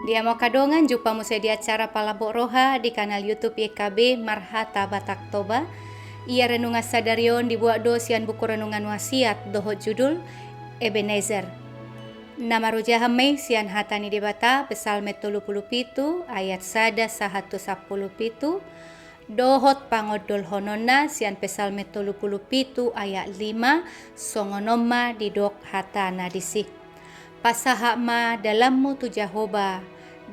Dia mau kadongan jumpa musa di acara Palabok Roha di kanal YouTube YKB Marhata Batak Toba. Ia renungan sadarion dibuat dosian buku renungan wasiat dohot judul Ebenezer. Nama rujah hamai sian hatani debata besal metolu pitu ayat sada sahatu sapuluh pitu. Dohot pangodol honona sian pesal metolu pitu ayat 5 songonoma didok hatana disik. Pasaha ma dalammu tu Jehoba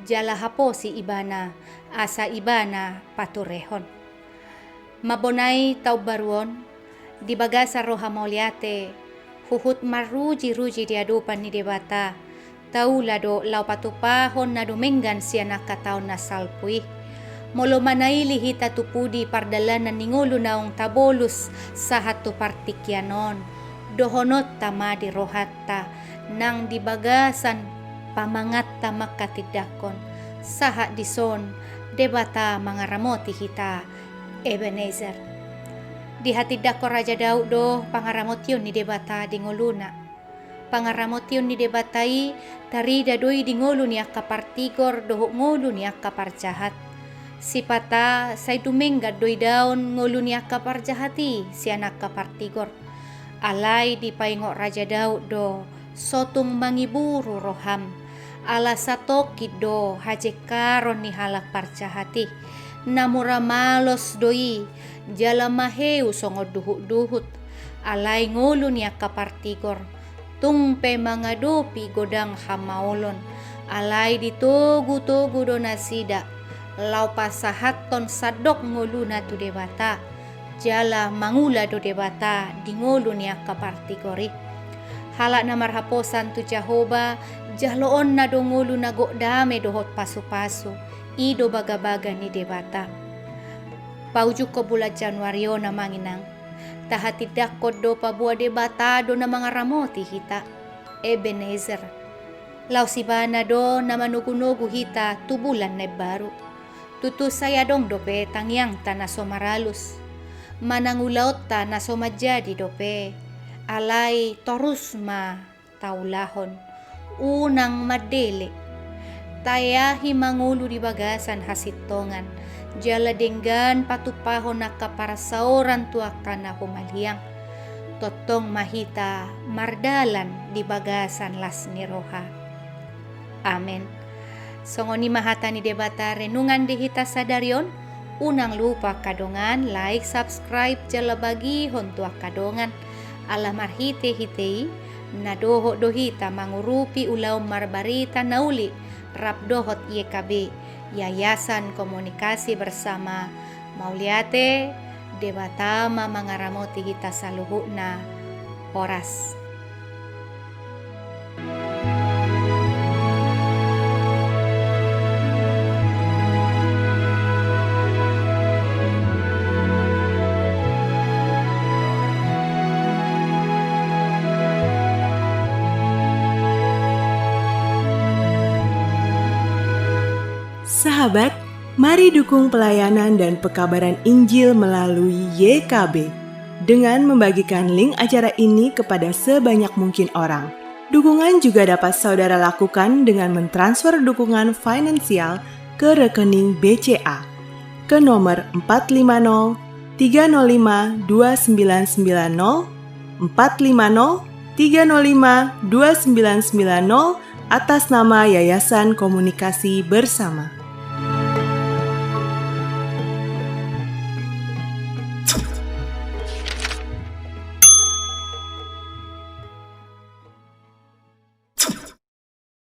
jala haposi ibana asa ibana paturehon. Mabonai tau baruon di bagasa roha mauliate huhut maruji diadupan ni debata tau lado lau patupahon na dumenggan siana kataon na salpui. Molo manaili hita tupudi pardalanan ningulu naong tabolus sa hatu partikyanon. Dohonot tama di rohatta nang dibagasan pamangatta makatidakon. Saha dison debata mangaramoti hita Ebenezer. Di hati dako Raja Daud do pangaramotyon ni debata di nguluna. Pangaramotyon ni debatai tarida doi di ngulu ni akapartigor dohok ngulu ni akaparjahat. Sipata say dumengga doi daon ngulu ni akaparjahati si anak kapartigor. Alay di paingok Raja Daud do sotung mangiburu roham. Ala satokid do hajekaron ni halak parjahati. Namura malos doi jala maheu songo duhut alay ngulu ni akapartigor tungpe mangadopi godang hamaolon alay ditugu do nasida lau pasahaton sadok ngulu na tu debata jala mangula do debata di ngulu ni akapartigori halak na marhaposan tu Jehoba jaloon na do ngulu na godame dohot pasu-pasu ido baga-baga ni debata. Paujuk ko bulan Januaryo na manginang. Tahatidak ko do pabua debata do na mga ramoti hita. Ebenezer. Lau sibana do na manugunugu hita tubulan na baru. Tutu saya dong dope tangyang ta na somaralus. Manangulaot ta na somadyadi dope. Alay torus ma taulahon. Unang madele. Tayahi mangulo di bagasan hasitongan. Jala denggan patupahon na kaparasaoran tuaka na humaliyang. Totong mahita mardalan di bagasan las ni roha. Amen. Songoni mahata ni debata renungan di hita sadarion. Unang lupa kadongan, like, subscribe, jala bagi hontua kadongan. Ala marhite hitei, nadoho dohita mangurupi ulau marbarita nauli. Rapdohot YKB Yayasan Komunikasi Bersama Mauliate Debatama mangaramoti hita saluhuna oras. Sahabat, mari dukung pelayanan dan pekabaran Injil melalui YKB dengan membagikan link acara ini kepada sebanyak mungkin orang. Dukungan juga dapat saudara lakukan dengan mentransfer dukungan finansial ke rekening BCA ke nomor 450 305 2990 450 305 2990 atas nama Yayasan Komunikasi Bersama.